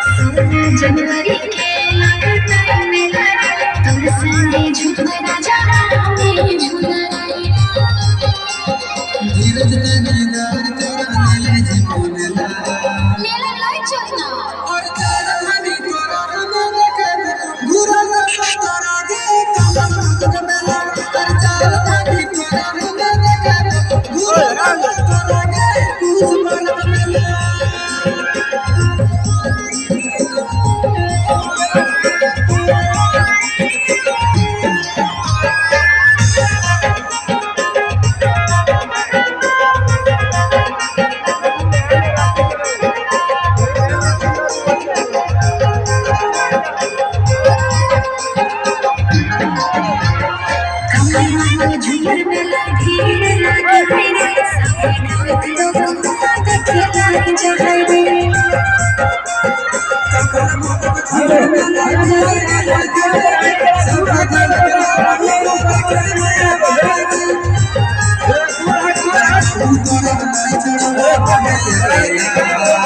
जनवरी के लगता मेला तुम संगे झूठा राजा में झूला धीरज दीदार तेरा ले जीवनला मेला लाई चलना और तेरा हनी तोरा हम देखे गुरु का तोरा दे कमल मेला और तेरा हनी तोरा हम देखे गुरु का तोरा दे कुछ मन मेला झूमर में लगी रे सब लोग देखला जहां रे झूमर में लगी सब लोग देखला